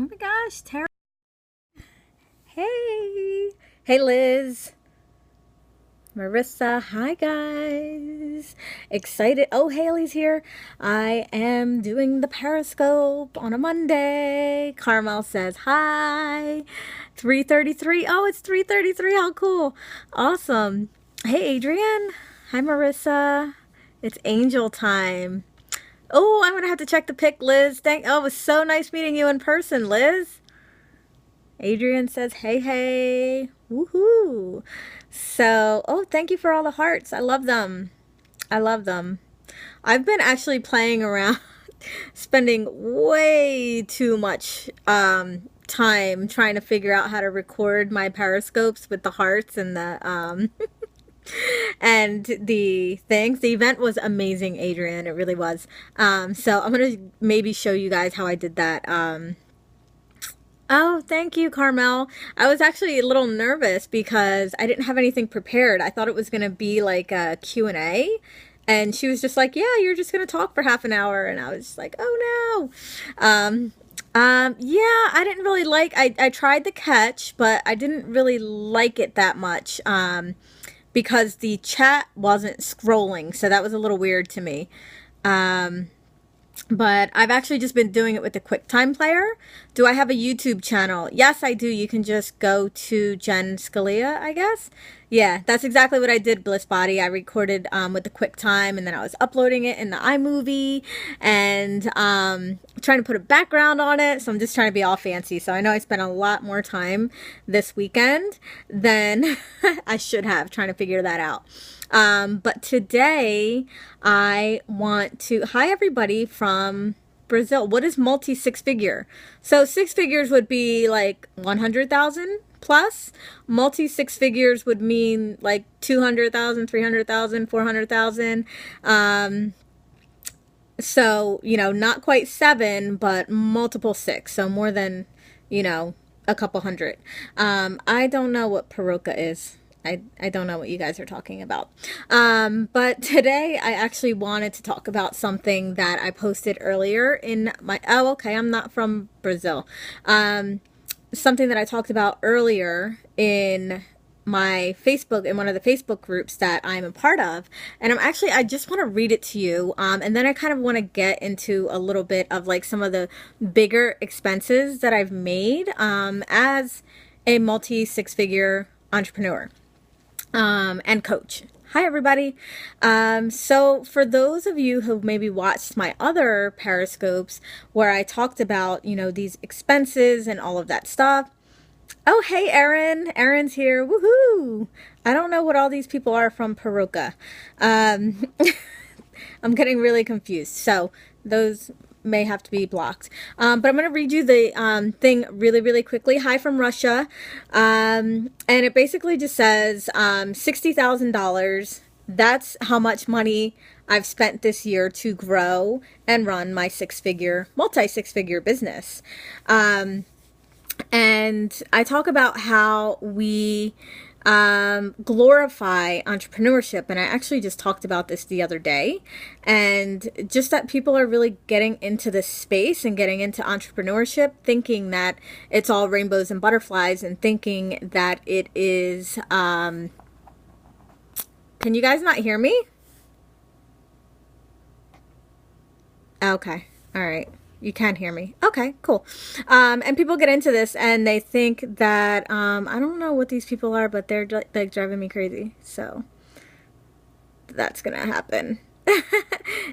Oh my gosh, Tara. Hey. Hey, Liz. Marissa. Hi, guys. Excited. Oh, Haley's here. I am doing the Periscope on a Monday. Carmel says hi. 3:33. Oh, it's 3:33. How cool. Awesome. Hey, Adrian. Hi, Marissa. It's angel time. Oh, I'm going to have to check the pic, Liz. Oh, it was so nice meeting you in person, Liz. Adrian says, hey, hey. Woohoo. So, oh, thank you for all the hearts. I love them. I love them. I've been actually playing around, spending way too much time trying to figure out how to record my periscopes with the hearts and the and the things. The event was amazing, Adrian. It really was. So I'm gonna maybe show you guys how I did that. Oh, thank you, Carmel. I was actually a little nervous because I didn't have anything prepared. I thought it was gonna be like a Q&A. And she was just like, yeah, you're just gonna talk for half an hour. And I was just like, oh no. Yeah, I didn't really like, I tried the catch, but I didn't really like it that much. Because the chat wasn't scrolling, so that was a little weird to me. But I've actually just been doing it with the QuickTime player. Do I have a YouTube channel? Yes, I do. You can just go to jennscalia, I guess. Yeah, that's exactly what I did, Bliss Body. I recorded with the QuickTime, and then I was uploading it in the iMovie and trying to put a background on it. So I'm just trying to be all fancy. So I know I spent a lot more time this weekend than I should have trying to figure that out. But today I want to, hi everybody from Brazil. What is multi six figure? So six figures would be like 100,000 plus. Multi six figures would mean like 200,000, 300,000, 400,000. So, you know, not quite seven, but multiple six. So more than, you know, a couple hundred. I don't know what Paroka is. I don't know what you guys are talking about. But today I actually wanted to talk about something that I posted earlier in my, oh, okay, I'm not from Brazil. Something that I talked about earlier in my Facebook, in one of the Facebook groups that I'm a part of. And I just want to read it to you. And then I kind of want to get into a little bit of like some of the bigger expenses that I've made as a multi six-figure entrepreneur. And coach. Hi, everybody. So for those of you who maybe watched my other Periscopes where I talked about, you know, these expenses and all of that stuff. Oh, hey, Erin. Erin's here. Woohoo. I don't know what all these people are from Paroka. I'm getting really confused. So those may have to be blocked. But I'm going to read you the thing really, really quickly. Hi from Russia. And it basically just says $60,000. That's how much money I've spent this year to grow and run my multi-six-figure business. And I talk about how we glorify entrepreneurship, and I actually just talked about this the other day, and just that people are really getting into this space and getting into entrepreneurship thinking that it's all rainbows and butterflies, and thinking that it is can you guys not hear me? Okay, all right. You can hear me. Okay, cool. And people get into this and they think that, I don't know what these people are, but they're like driving me crazy. So that's going to happen.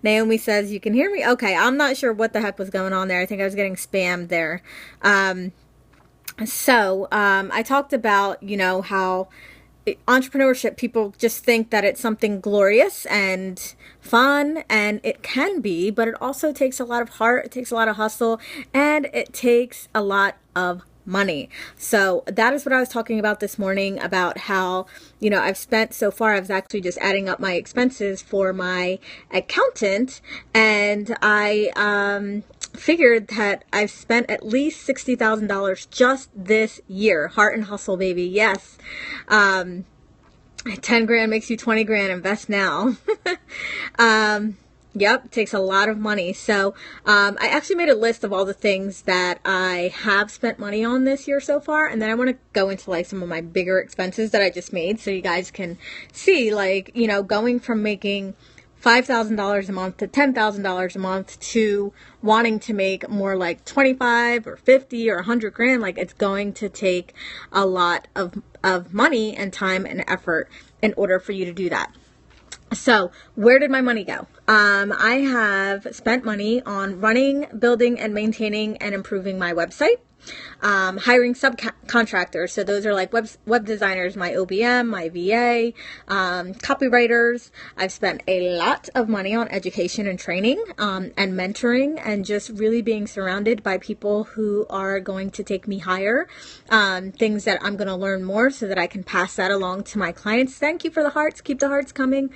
Naomi says, you can hear me? Okay, I'm not sure what the heck was going on there. I think I was getting spammed there. I talked about, you know, how entrepreneurship, people just think that it's something glorious and fun, and it can be, but it also takes a lot of heart, it takes a lot of hustle, and it takes a lot of money. So that is what I was talking about this morning, about how, you know, I've spent so far, I was actually just adding up my expenses for my accountant, and I figured that I've spent at least $60,000 just this year. Heart and hustle, baby. Yes. 10 grand makes you 20 grand. Invest now. Yep, it takes a lot of money. So I actually made a list of all the things that I have spent money on this year so far. And then I want to go into like some of my bigger expenses that I just made so you guys can see, like, you know, going from making $5,000 a month to $10,000 a month to wanting to make more like 25 or 50 or 100 grand. Like, it's going to take a lot of money and time and effort in order for you to do that. So where did my money go? I have spent money on running, building, and maintaining and improving my website. Hiring subcontractors. So those are like web designers, my OBM, my VA, copywriters. I've spent a lot of money on education and training, and mentoring, and just really being surrounded by people who are going to take me higher, things that I'm going to learn more so that I can pass that along to my clients. Thank you for the hearts. Keep the hearts coming.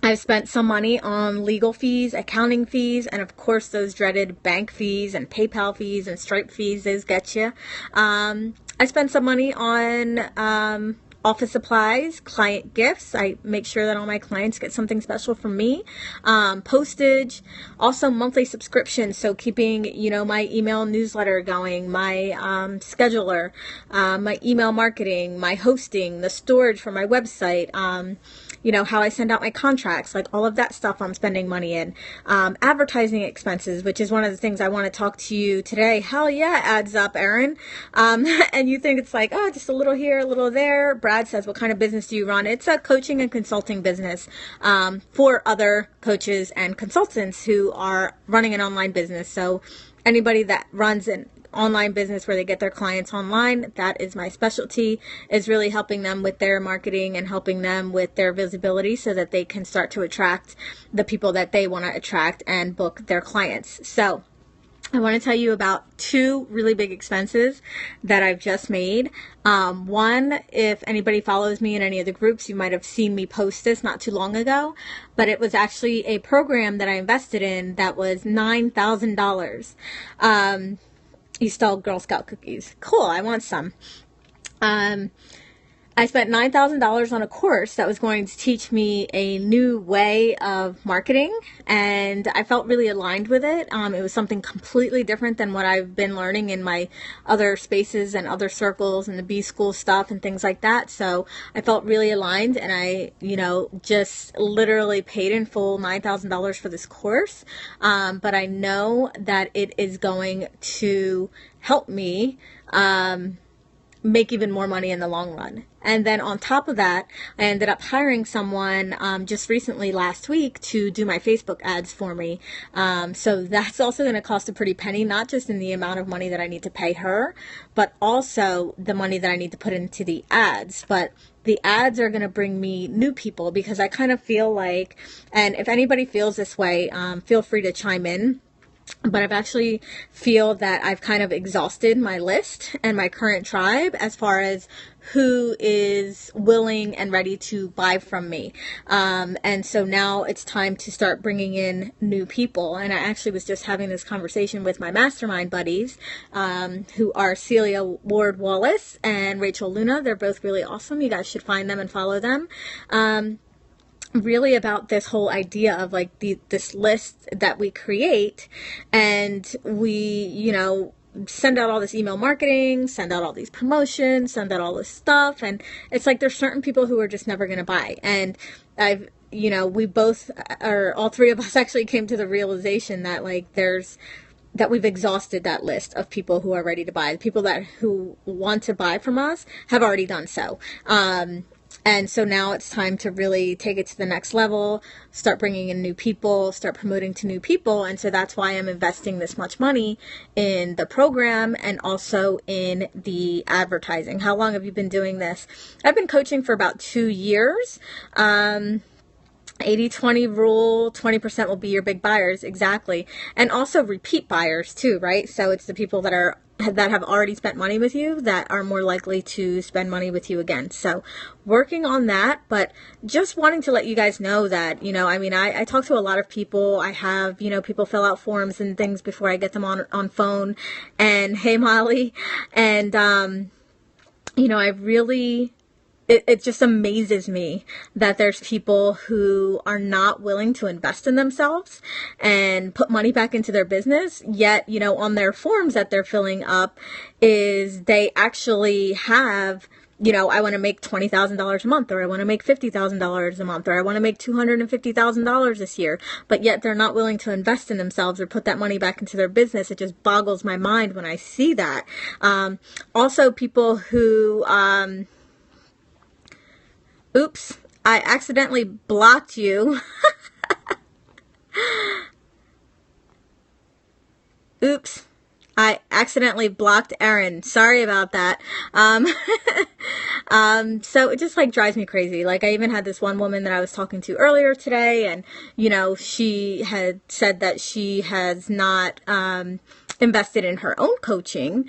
I've spent some money on legal fees, accounting fees, and of course those dreaded bank fees and PayPal fees and Stripe fees, those get you. I spent some money on office supplies, client gifts. I make sure that all my clients get something special from me. Postage, also monthly subscriptions. So keeping, you know, my email newsletter going, my scheduler, my email marketing, my hosting, the storage for my website, you know, how I send out my contracts, like all of that stuff I'm spending money in. Advertising expenses, which is one of the things I want to talk to you today. Hell yeah, adds up, Erin. And you think it's like, oh, just a little here, a little there. Brad says, what kind of business do you run? It's a coaching and consulting business for other coaches and consultants who are running an online business. So anybody that runs an online business where they get their clients online, that is my specialty, is really helping them with their marketing and helping them with their visibility so that they can start to attract the people that they want to attract and book their clients. So I want to tell you about two really big expenses that I've just made. One, if anybody follows me in any of the groups, you might have seen me post this not too long ago, but it was actually a program that I invested in that was $9,000. You stole Girl Scout cookies. Cool, I want some. I spent $9,000 on a course that was going to teach me a new way of marketing, and I felt really aligned with it. It was something completely different than what I've been learning in my other spaces and other circles and the B school stuff and things like that. So I felt really aligned, and I, you know, just literally paid in full $9,000 for this course. But I know that it is going to help me make even more money in the long run. And then on top of that, I ended up hiring someone just recently last week to do my Facebook ads for me. So that's also going to cost a pretty penny, not just in the amount of money that I need to pay her, but also the money that I need to put into the ads. But the ads are going to bring me new people, because I kind of feel like, and if anybody feels this way, feel free to chime in. But I've actually feel that I've kind of exhausted my list and my current tribe as far as who is willing and ready to buy from me. And so now it's time to start bringing in new people. And I actually was just having this conversation with my mastermind buddies, who are Celia Ward Wallace and Rachel Luna. They're both really awesome. You guys should find them and follow them. Really about this whole idea of like this list that we create, and we, you know, send out all this email marketing, send out all these promotions, send out all this stuff. And it's like, there's certain people who are just never going to buy. And I've, you know, we both, or all three of us actually came to the realization that like that we've exhausted that list of people who are ready to buy. The people who want to buy from us have already done so. And so now it's time to really take it to the next level, start bringing in new people, start promoting to new people. And so that's why I'm investing this much money in the program and also in the advertising. How long have you been doing this? I've been coaching for about 2 years. 80-20 rule, 20% will be your big buyers. Exactly. And also repeat buyers too, right? So it's the people that have already spent money with you that are more likely to spend money with you again. So working on that, but just wanting to let you guys know that, you know, I mean, I talk to a lot of people. I have, you know, people fill out forms and things before I get them on phone. And hey, Molly. And, you know, I really it just amazes me that there's people who are not willing to invest in themselves and put money back into their business, yet, on their forms that they're filling up is they actually have, I want to make $20,000 a month, or I want to make $50,000 a month, or I want to make $250,000 this year, but yet they're not willing to invest in themselves or put that money back into their business. It just boggles my mind when I see that. Also, people who, oops, I accidentally blocked you. Oops. I accidentally blocked Erin. Sorry about that. So it just drives me crazy. I even had this one woman that I was talking to earlier today, and, she had said that she has not, invested in her own coaching,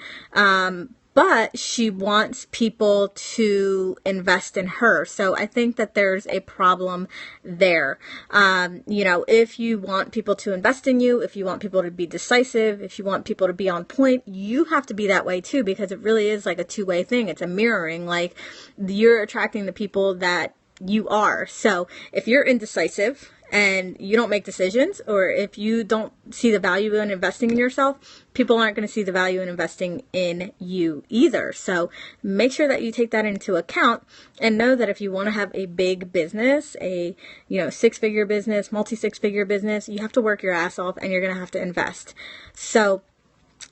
but she wants people to invest in her. So I think that there's a problem there. If you want people to invest in you, if you want people to be decisive, if you want people to be on point, you have to be that way too, because it really is a two-way thing. It's a mirroring. You're attracting the people that you are. So if you're indecisive and you don't make decisions, or if you don't see the value in investing in yourself, people aren't going to see the value in investing in you either. So make sure that you take that into account, and know that if you want to have a big business, a, six-figure business, multi-six-figure business, you have to work your ass off, and you're going to have to invest. So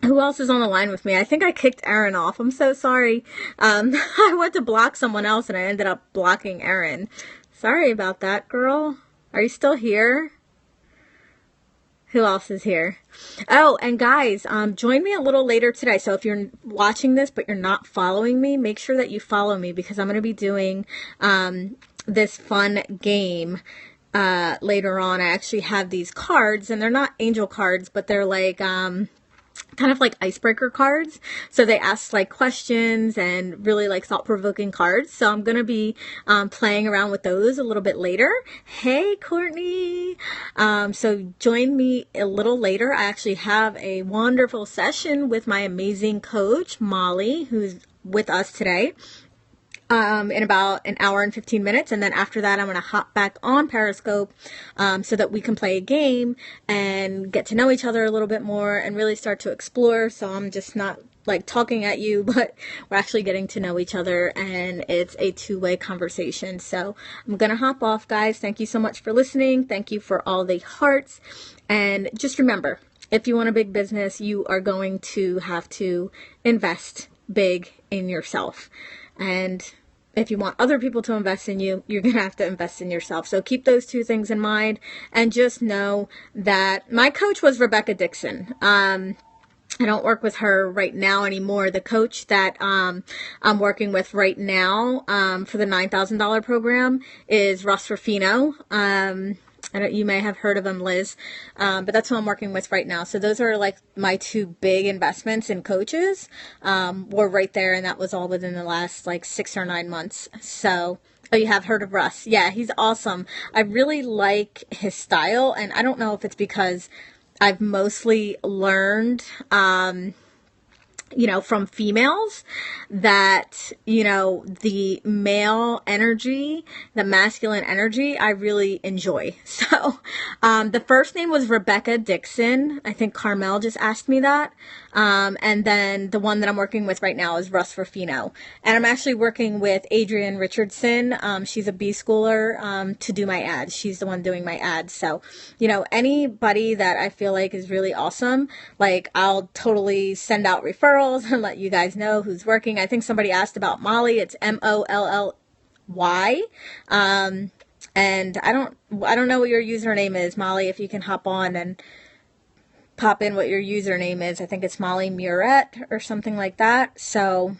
who else is on the line with me? I think I kicked Erin off. I'm so sorry. I went to block someone else and I ended up blocking Erin. Sorry about that, girl. Are you still here? Who else is here? Oh, and guys, join me a little later today. So if you're watching this, but you're not following me, make sure that you follow me, because I'm going to be doing this fun game later on. I actually have these cards, and they're not angel cards, but they're kind of like icebreaker cards. So they ask questions and really thought-provoking cards. So I'm going to be playing around with those a little bit later. Hey, Courtney. So join me a little later. I actually have a wonderful session with my amazing coach, Molly, who's with us today. In about an hour and 15 minutes. And then after that, I'm going to hop back on Periscope so that we can play a game and get to know each other a little bit more and really start to explore. So I'm just not talking at you, but we're actually getting to know each other, and it's a two-way conversation. So I'm going to hop off, guys. Thank you so much for listening. Thank you for all the hearts. And just remember, if you want a big business, you are going to have to invest big in yourself. And if you want other people to invest in you, you're going to have to invest in yourself. So keep those two things in mind, and just know that my coach was Rebecca Dixon. I don't work with her right now anymore. The coach that I'm working with right now for the $9,000 program is Russ Ruffino. You may have heard of him, Liz, but that's who I'm working with right now. So those are my two big investments in coaches were right there, and that was all within the last 6 or 9 months. So, oh, you have heard of Russ? Yeah, he's awesome. I really like his style, and I don't know if it's because I've mostly learned from females that, the male energy, the masculine energy, I really enjoy. So, the first name was Rebecca Dixon. I think Carmel just asked me that. And then the one that I'm working with right now is Russ Ruffino. And I'm actually working with Adrienne Richardson. She's a B schooler, to do my ads. She's the one doing my ads. So, anybody that I feel is really awesome, I'll totally send out referrals and let you guys know who's working. I think somebody asked about Molly. It's Molly. And I don't know what your username is, Molly. If you can hop on and pop in what your username is. I think it's Molly Murette or something like that. So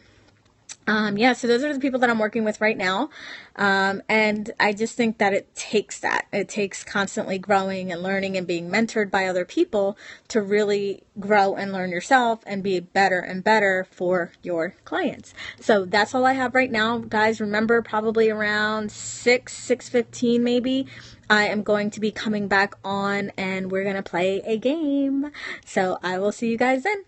so those are the people that I'm working with right now. And I just think that it takes that. It takes constantly growing and learning and being mentored by other people to really grow and learn yourself and be better and better for your clients. So that's all I have right now. Guys, remember, probably around 6:15 maybe, I am going to be coming back on and we're going to play a game. So I will see you guys then.